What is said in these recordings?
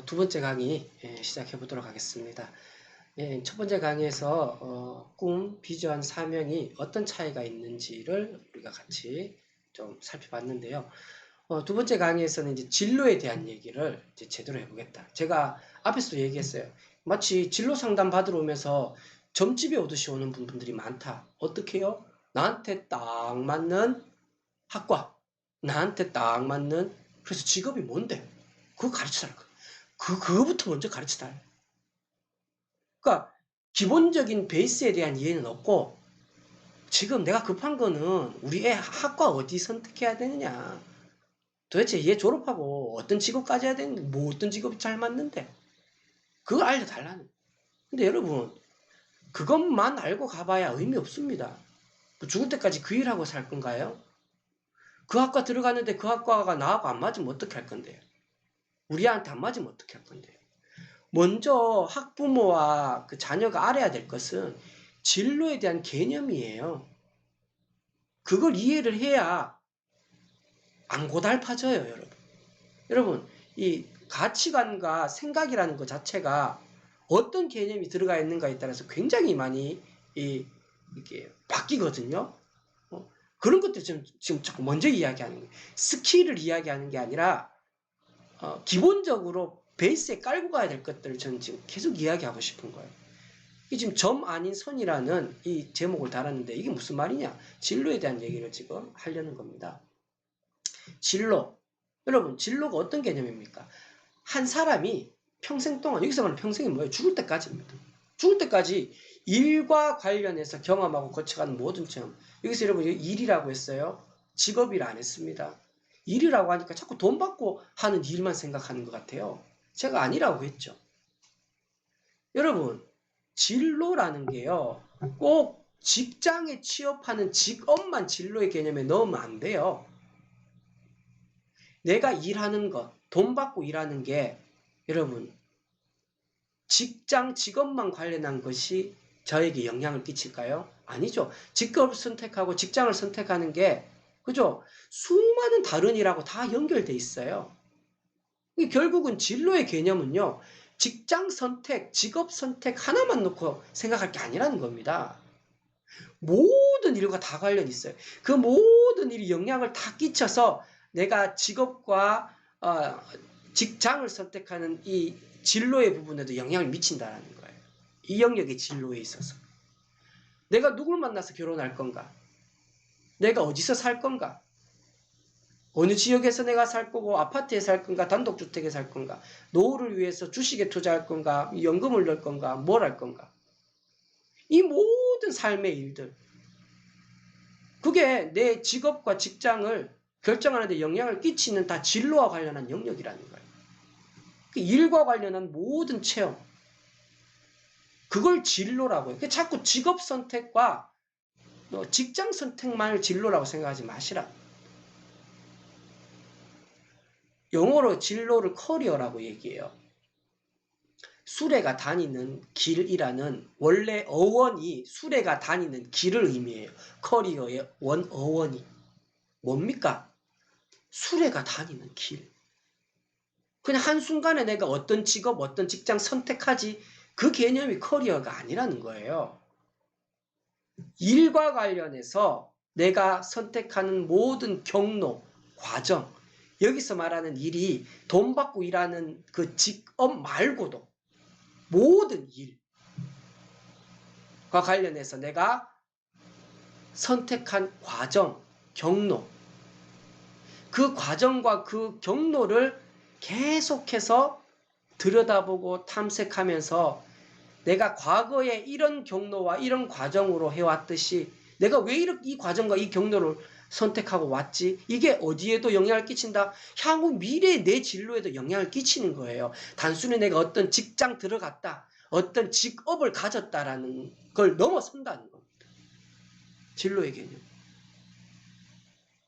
두 번째 강의 시작해 보도록 하겠습니다. 첫 번째 강의에서 꿈, 비전, 사명이 어떤 차이가 있는지를 우리가 같이 좀 살펴봤는데요. 두 번째 강의에서는 이제 진로에 대한 얘기를 이제 제대로 해보겠다. 제가 앞에서도 얘기했어요. 마치 진로 상담 받으러 오면서 점집에 오듯이 오는 분들이 많다. 어떻게 해요? 나한테 딱 맞는 학과, 나한테 딱 맞는, 그래서 직업이 뭔데? 그거 가르쳐달라. 그거부터 먼저 가르쳐달라. 그러니까 기본적인 베이스에 대한 이해는 없고, 지금 내가 급한 거는 우리 애 학과 어디 선택해야 되느냐. 도대체 얘 졸업하고 어떤 직업 가져야 되는데, 뭐 어떤 직업이 잘 맞는데. 그거 알려달라는. 근데 여러분, 그것만 알고 가봐야 의미 없습니다. 죽을 때까지 그 일하고 살 건가요? 그 학과 들어갔는데 그 학과가 나하고 안 맞으면 어떻게 할 건데요? 우리 애한테 안 맞으면 어떻게 할 건데요? 먼저 학부모와 그 자녀가 알아야 될 것은 진로에 대한 개념이에요. 그걸 이해를 해야 안 고달파져요, 여러분. 여러분, 이 가치관과 생각이라는 것 자체가 어떤 개념이 들어가 있는가에 따라서 굉장히 많이 이렇게 바뀌거든요. 그런 것들 지금 자꾸 먼저 이야기하는 거예요. 스킬을 이야기하는 게 아니라 기본적으로 베이스에 깔고 가야 될 것들을 저는 지금 계속 이야기하고 싶은 거예요. 이 지금 점 아닌 선이라는 이 제목을 달았는데 이게 무슨 말이냐? 진로에 대한 얘기를 지금 하려는 겁니다. 진로. 여러분, 진로가 어떤 개념입니까? 한 사람이 평생 동안, 여기서 말하는 평생이 뭐예요? 죽을 때까지입니다. 죽을 때까지 일과 관련해서 경험하고 거쳐가는 모든 체험. 여기서 여러분, 일이라고 했어요? 직업이라 안 했습니다. 일이라고 하니까 자꾸 돈 받고 하는 일만 생각하는 것 같아요. 제가 아니라고 했죠. 여러분, 진로라는 게요, 꼭 직장에 취업하는 직업만 진로의 개념에 넣으면 안 돼요. 내가 일하는 것, 돈 받고 일하는 게, 여러분, 직장, 직업만 관련한 것이 저에게 영향을 끼칠까요? 아니죠. 직업을 선택하고 직장을 선택하는 게, 그죠? 수많은 다른 일하고 다 연결돼 있어요. 결국은 진로의 개념은요, 직장 선택, 직업 선택 하나만 놓고 생각할 게 아니라는 겁니다. 모든 일과 다 관련이 있어요. 그 모든 일이 영향을 다 끼쳐서 내가 직업과 직장을 선택하는 이 진로의 부분에도 영향을 미친다는 거예요. 이 영역의 진로에 있어서. 내가 누굴 만나서 결혼할 건가? 내가 어디서 살 건가? 어느 지역에서 내가 살 거고 아파트에 살 건가 단독주택에 살 건가 노후를 위해서 주식에 투자할 건가 연금을 넣을 건가 뭘 할 건가 이 모든 삶의 일들 그게 내 직업과 직장을 결정하는 데 영향을 끼치는 다 진로와 관련한 영역이라는 거예요. 일과 관련한 모든 체험 그걸 진로라고 해요. 자꾸 직업 선택과 직장 선택만을 진로라고 생각하지 마시라. 영어로 진로를 커리어라고 얘기해요. 수레가 다니는 길이라는 원래 어원이 수레가 다니는 길을 의미해요. 커리어의 어원이. 뭡니까? 수레가 다니는 길. 그냥 한순간에 내가 어떤 직업, 어떤 직장 선택하지 그 개념이 커리어가 아니라는 거예요. 일과 관련해서 내가 선택하는 모든 경로, 과정, 여기서 말하는 일이 돈 받고 일하는 그 직업 말고도 모든 일과 관련해서 내가 선택한 과정, 경로, 그 과정과 그 경로를 계속해서 들여다보고 탐색하면서 내가 과거에 이런 경로와 이런 과정으로 해왔듯이 내가 왜 이 과정과 이 경로를 선택하고 왔지? 이게 어디에도 영향을 끼친다? 향후 미래의 내 진로에도 영향을 끼치는 거예요. 단순히 내가 어떤 직장 들어갔다, 어떤 직업을 가졌다라는 걸 넘어선다는 겁니다. 진로의 개념.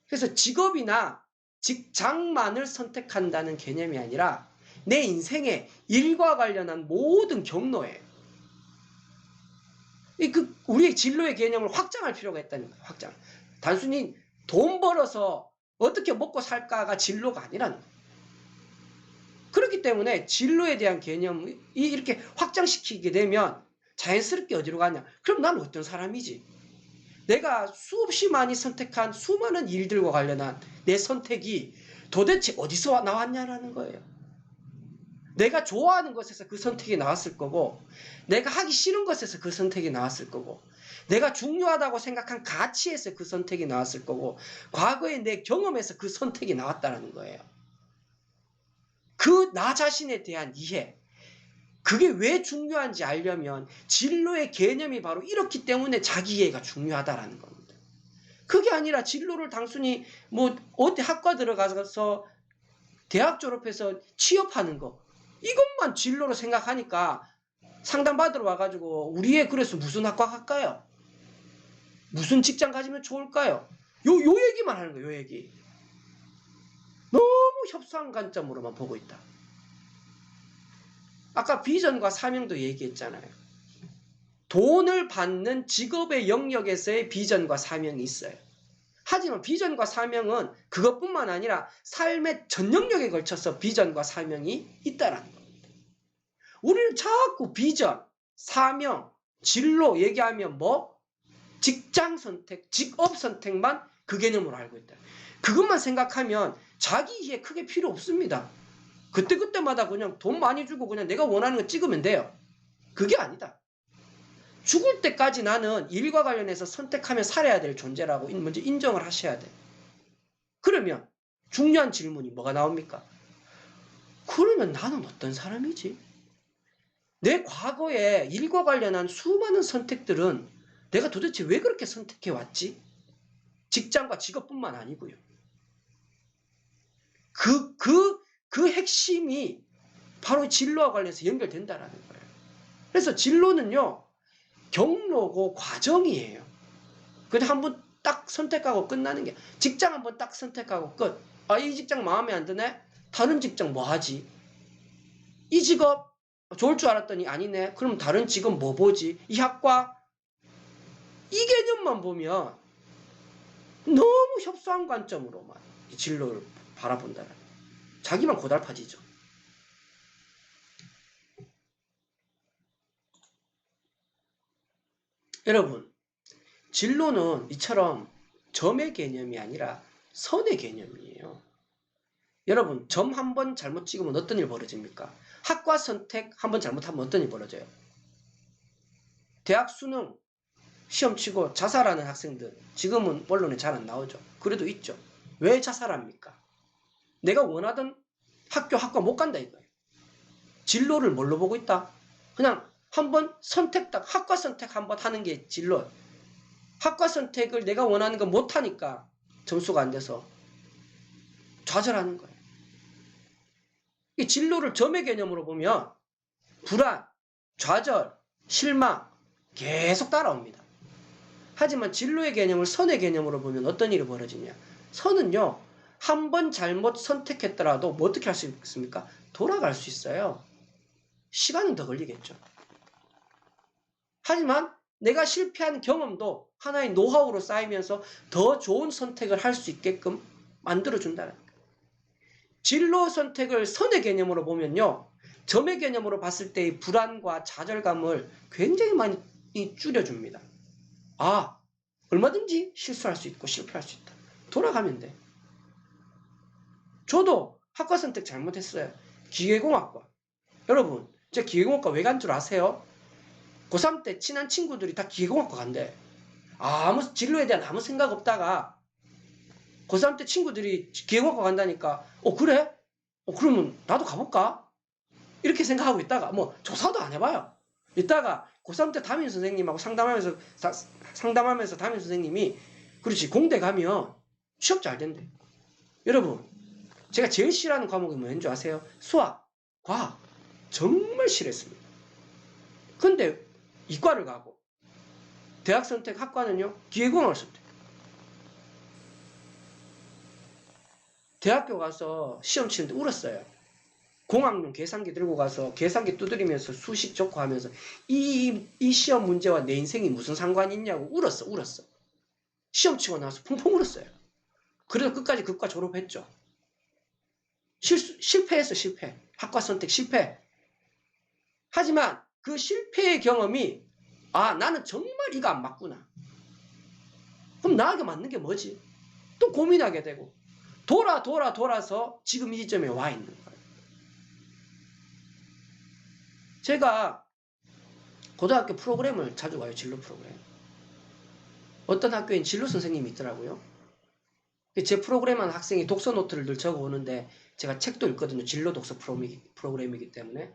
그래서 직업이나 직장만을 선택한다는 개념이 아니라 내 인생의 일과 관련한 모든 경로에 우리의 진로의 개념을 확장할 필요가 있다는 거예요. 확장. 단순히 돈 벌어서 어떻게 먹고 살까가 진로가 아니라는 거예요. 그렇기 때문에 진로에 대한 개념이 이렇게 확장시키게 되면 자연스럽게 어디로 가냐? 그럼 나는 어떤 사람이지? 내가 수없이 많이 선택한 수많은 일들과 관련한 내 선택이 도대체 어디서 나왔냐라는 거예요. 내가 좋아하는 것에서 그 선택이 나왔을 거고, 내가 하기 싫은 것에서 그 선택이 나왔을 거고, 내가 중요하다고 생각한 가치에서 그 선택이 나왔을 거고, 과거의 내 경험에서 그 선택이 나왔다는 거예요. 그 나 자신에 대한 이해, 그게 왜 중요한지 알려면 진로의 개념이 바로 이렇기 때문에 자기 이해가 중요하다라는 겁니다. 그게 아니라 진로를 단순히 뭐 어디 학과 들어가서 대학 졸업해서 취업하는 거, 이것만 진로로 생각하니까 상담받으러 와가지고 우리 애 그래서 무슨 학과 갈까요? 무슨 직장 가지면 좋을까요? 요 얘기만 하는 거예요. 요 얘기. 너무 협소한 관점으로만 보고 있다. 아까 비전과 사명도 얘기했잖아요. 돈을 받는 직업의 영역에서의 비전과 사명이 있어요. 하지만 비전과 사명은 그것뿐만 아니라 삶의 전 영역에 걸쳐서 비전과 사명이 있다는 겁니다. 우리는 자꾸 비전, 사명, 진로 얘기하면 뭐? 직장 선택, 직업 선택만 그 개념으로 알고 있다. 그것만 생각하면 자기 이해 크게 필요 없습니다. 그때그때마다 그냥 돈 많이 주고 그냥 내가 원하는 거 찍으면 돼요. 그게 아니다. 죽을 때까지 나는 일과 관련해서 선택하며 살아야 될 존재라고 먼저 인정을 하셔야 돼. 그러면 중요한 질문이 뭐가 나옵니까? 그러면 나는 어떤 사람이지? 내 과거에 일과 관련한 수많은 선택들은 내가 도대체 왜 그렇게 선택해 왔지? 직장과 직업뿐만 아니고요. 그 핵심이 바로 진로와 관련해서 연결된다라는 거예요. 그래서 진로는요, 경로고 과정이에요. 그냥 한번 딱 선택하고 끝나는 게, 직장 한번 딱 선택하고 끝. 아, 이 직장 마음에 안 드네? 다른 직장 뭐 하지? 이 직업 좋을 줄 알았더니 아니네? 그럼 다른 직업 뭐 보지? 이 학과? 이 개념만 보면 너무 협소한 관점으로만 이 진로를 바라본다는 거예요. 자기만 고달파지죠. 여러분, 진로는 이처럼 점의 개념이 아니라 선의 개념이에요. 여러분, 점 한 번 잘못 찍으면 어떤 일 벌어집니까? 학과 선택 한 번 잘못하면 어떤 일 벌어져요? 대학 수능 시험 치고 자살하는 학생들, 지금은 언론에 잘 안 나오죠. 그래도 있죠. 왜 자살합니까? 내가 원하던 학과 못 간다 이거예요. 진로를 뭘로 보고 있다? 그냥 한번 선택 딱 학과 선택 한번 하는 게 진로. 학과 선택을 내가 원하는 거 못하니까 점수가 안 돼서 좌절하는 거예요. 이 진로를 점의 개념으로 보면 불안, 좌절, 실망 계속 따라옵니다. 하지만 진로의 개념을 선의 개념으로 보면 어떤 일이 벌어지냐? 선은요, 한 번 잘못 선택했더라도 뭐 어떻게 할 수 있습니까? 돌아갈 수 있어요. 시간은 더 걸리겠죠. 하지만 내가 실패한 경험도 하나의 노하우로 쌓이면서 더 좋은 선택을 할 수 있게끔 만들어준다는 거예요. 진로 선택을 선의 개념으로 보면요, 점의 개념으로 봤을 때의 불안과 좌절감을 굉장히 많이 줄여줍니다. 아, 얼마든지 실수할 수 있고 실패할 수 있다. 돌아가면 돼. 저도 학과 선택 잘못했어요. 기계공학과. 여러분, 제가 기계공학과 왜 간 줄 아세요? 고3 때 친한 친구들이 다 기계공학과 간대. 아무 진로에 대한 아무 생각 없다가 고3 때 친구들이 기계공학과 간다니까 그래? 그러면 나도 가볼까? 이렇게 생각하고 있다가 뭐 조사도 안 해봐요. 이따가 고3 때 담임 선생님하고 상담하면서 담임 선생님이 그렇지, 공대 가면 취업 잘 된대. 여러분, 제가 제일 싫어하는 과목이 뭐인 줄 아세요? 수학, 과학. 정말 싫어했습니다. 근데 이과를 가고 대학 선택 학과는요, 기계공학을 선택. 대학교 가서 시험 치는데 울었어요. 공학용 계산기 들고 가서 계산기 두드리면서 수식 적고 하면서 이 시험 문제와 내 인생이 무슨 상관이 있냐고 울었어. 시험 치고 나서 펑펑 울었어요. 그래서 끝까지 그과 졸업했죠. 실패했어, 실패. 학과 선택 실패. 하지만 그 실패의 경험이 나는 정말 이거 안 맞구나. 그럼 나에게 맞는 게 뭐지? 또 고민하게 되고 돌아서 지금 이 지점에 와 있는 거예요. 제가 고등학교 프로그램을 자주 가요. 진로 프로그램. 어떤 학교엔 진로 선생님이 있더라고요. 제 프로그램 한 학생이 독서 노트를 늘 적어오는데 제가 책도 읽거든요. 진로 독서 프로그램이기 때문에.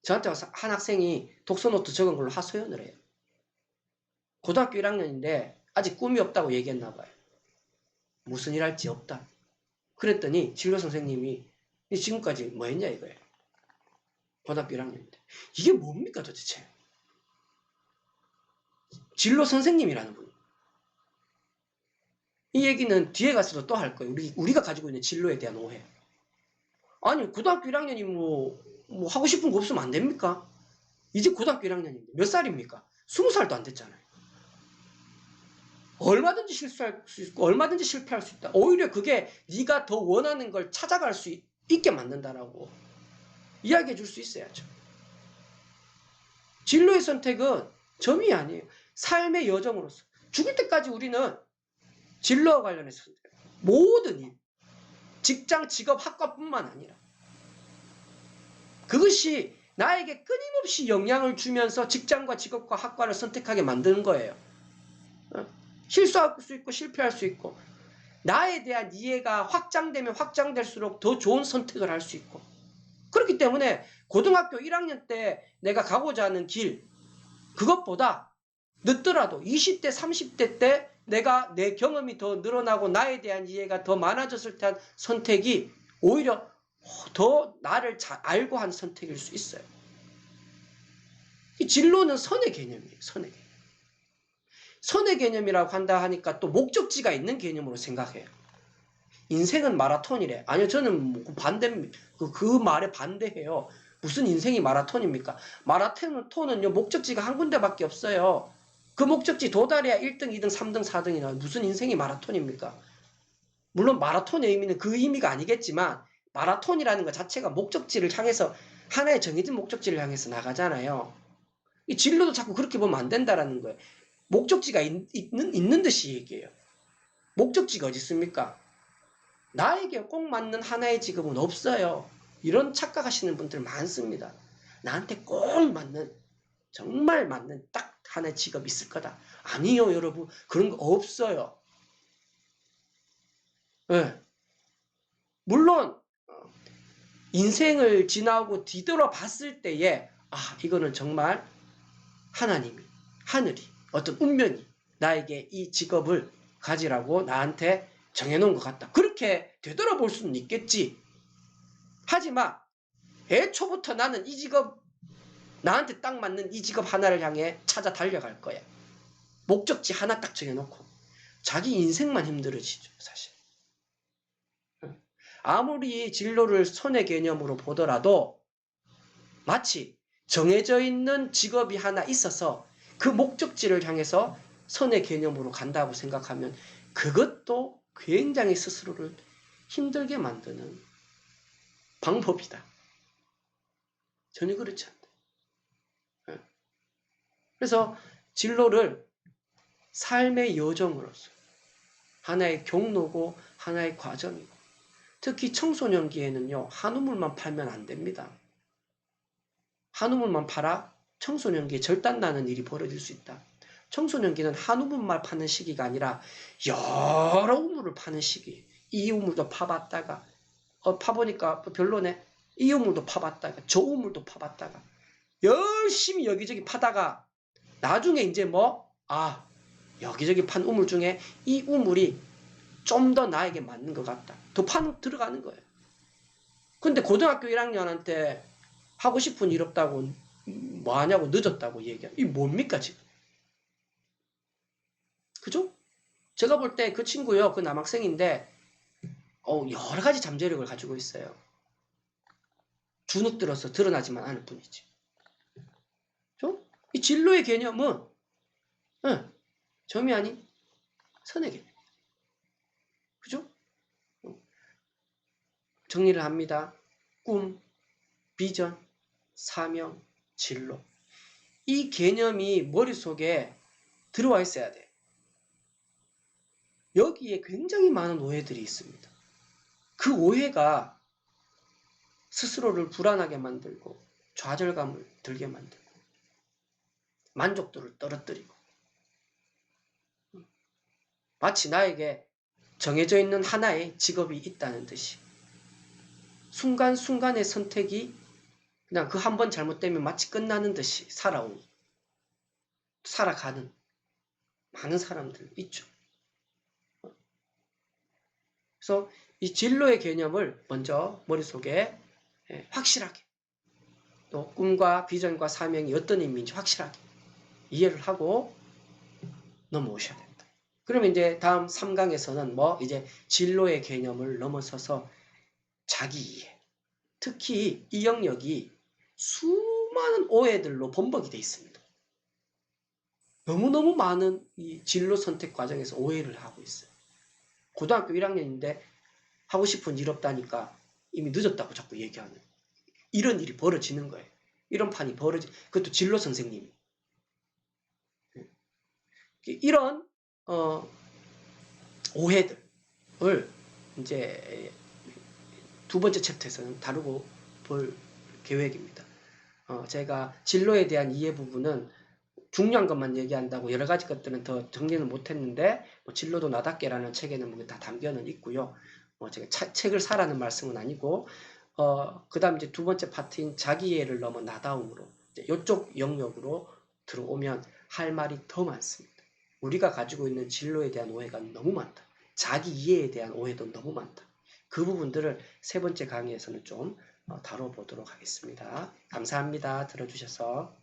저한테 와서 한 학생이 독서 노트 적은 걸로 하소연을 해요. 고등학교 1학년인데 아직 꿈이 없다고 얘기했나 봐요. 무슨 일 할지 없다. 그랬더니 진로 선생님이 지금까지 뭐 했냐 이거예요. 고등학교 1학년인데. 이게 뭡니까 도대체? 진로 선생님이라는 분. 이 얘기는 뒤에 가서도 또 할 거예요. 우리가 가지고 있는 진로에 대한 오해. 아니 고등학교 1학년이 뭐 하고 싶은 거 없으면 안 됩니까? 이제 고등학교 1학년인데 몇 살입니까? 20살도 안 됐잖아요. 얼마든지 실수할 수 있고 얼마든지 실패할 수 있다. 오히려 그게 네가 더 원하는 걸 찾아갈 수 있게 만든다라고 이야기해 줄 수 있어야죠. 진로의 선택은 점이 아니에요. 삶의 여정으로서 죽을 때까지 우리는 진로와 관련해서 모든 일, 직장, 직업, 학과뿐만 아니라 그것이 나에게 끊임없이 영향을 주면서 직장과 직업과 학과를 선택하게 만드는 거예요. 실수할 수 있고 실패할 수 있고 나에 대한 이해가 확장되면 확장될수록 더 좋은 선택을 할 수 있고 그렇기 때문에 고등학교 1학년 때 내가 가고자 하는 길 그것보다 늦더라도 20대 30대 때 내가 내 경험이 더 늘어나고 나에 대한 이해가 더 많아졌을 때 한 선택이 오히려 더 나를 잘 알고 한 선택일 수 있어요. 이 진로는 선의 개념이에요. 선의 개념. 선의 개념이라고 한다 하니까 또 목적지가 있는 개념으로 생각해요. 인생은 마라톤이래. 아니요, 저는 그 말에 반대해요. 무슨 인생이 마라톤입니까? 마라톤은요, 목적지가 한 군데밖에 없어요. 그 목적지 도달해야 1등, 2등, 3등, 4등이 나와요. 무슨 인생이 마라톤입니까? 물론 마라톤의 의미는 그 의미가 아니겠지만, 마라톤이라는 것 자체가 목적지를 향해서, 하나의 정해진 목적지를 향해서 나가잖아요. 이 진로도 자꾸 그렇게 보면 안 된다라는 거예요. 목적지가 있는 듯이 얘기해요. 목적지가 어디 있습니까? 나에게 꼭 맞는 하나의 직업은 없어요. 이런 착각하시는 분들 많습니다. 나한테 꼭 맞는, 정말 맞는 딱 하나의 직업이 있을 거다. 아니요, 여러분. 그런 거 없어요. 네. 물론, 인생을 지나고 뒤돌아 봤을 때에, 이거는 정말 하나님이, 하늘이, 어떤 운명이 나에게 이 직업을 가지라고 나한테 정해놓은 것 같다. 그렇게 되돌아볼 수는 있겠지. 하지만 애초부터 나는 이 직업, 나한테 딱 맞는 이 직업 하나를 향해 찾아 달려갈 거야. 목적지 하나 딱 정해놓고. 자기 인생만 힘들어지죠, 사실. 아무리 진로를 선의 개념으로 보더라도 마치 정해져 있는 직업이 하나 있어서 그 목적지를 향해서 선의 개념으로 간다고 생각하면 그것도 굉장히 스스로를 힘들게 만드는 방법이다. 전혀 그렇지 않다. 그래서 진로를 삶의 여정으로서 하나의 경로고 하나의 과정이고 특히 청소년기에는요. 한우물만 팔면 안 됩니다. 한우물만 팔아 청소년기에 절단나는 일이 벌어질 수 있다. 청소년기는 한우물만 파는 시기가 아니라 여러 우물을 파는 시기. 이 우물도 파봤다가 파보니까 별로네. 이 우물도 파봤다가 저 우물도 파봤다가 열심히 여기저기 파다가 나중에 이제 여기저기 판 우물 중에 이 우물이 좀 더 나에게 맞는 것 같다. 더 들어가는 거예요. 근데 고등학교 1학년한테 하고 싶은 일 없다고 뭐 하냐고 늦었다고 얘기해. 이게 뭡니까 지금? 그죠? 제가 볼 때 그 친구요, 그 남학생인데 여러 가지 잠재력을 가지고 있어요. 주눅 들어서 드러나지만 않을 뿐이지. 그죠? 이 진로의 개념은 점이 아닌 선의 개념. 그죠? 정리를 합니다. 꿈, 비전, 사명, 진로. 이 개념이 머릿속에 들어와 있어야 돼요. 여기에 굉장히 많은 오해들이 있습니다. 그 오해가 스스로를 불안하게 만들고 좌절감을 들게 만들고 만족도를 떨어뜨리고 마치 나에게 정해져 있는 하나의 직업이 있다는 듯이 순간순간의 선택이 그냥 그 한 번 잘못되면 마치 끝나는 듯이 살아가는 많은 사람들 있죠. 그래서 이 진로의 개념을 먼저 머릿속에 확실하게 또 꿈과 비전과 사명이 어떤 의미인지 확실하게 이해를 하고 넘어오셔야 된다. 그러면 이제 다음 3강에서는 이제 진로의 개념을 넘어서서 자기 이해. 특히 이 영역이 수많은 오해들로 범벅이 되어 있습니다. 너무너무 많은 이 진로 선택 과정에서 오해를 하고 있어요. 고등학교 1학년인데 하고 싶은 일 없다니까 이미 늦었다고 자꾸 얘기하는 이런 일이 벌어지는 거예요. 이런 판이 그것도 진로 선생님이. 이런 오해들을 이제 두 번째 챕터에서는 다루고 볼 계획입니다. 제가 진로에 대한 이해 부분은 중요한 것만 얘기한다고 여러 가지 것들은 더 정리는 못했는데 진로도 나답게라는 책에는 다 담겨는 있고요. 제가 책을 사라는 말씀은 아니고 그 다음 이제 두 번째 파트인 자기 이해를 넘어 나다움으로 이쪽 영역으로 들어오면 할 말이 더 많습니다. 우리가 가지고 있는 진로에 대한 오해가 너무 많다. 자기 이해에 대한 오해도 너무 많다. 그 부분들을 세 번째 강의에서는 좀 다뤄보도록 하겠습니다. 감사합니다. 들어주셔서.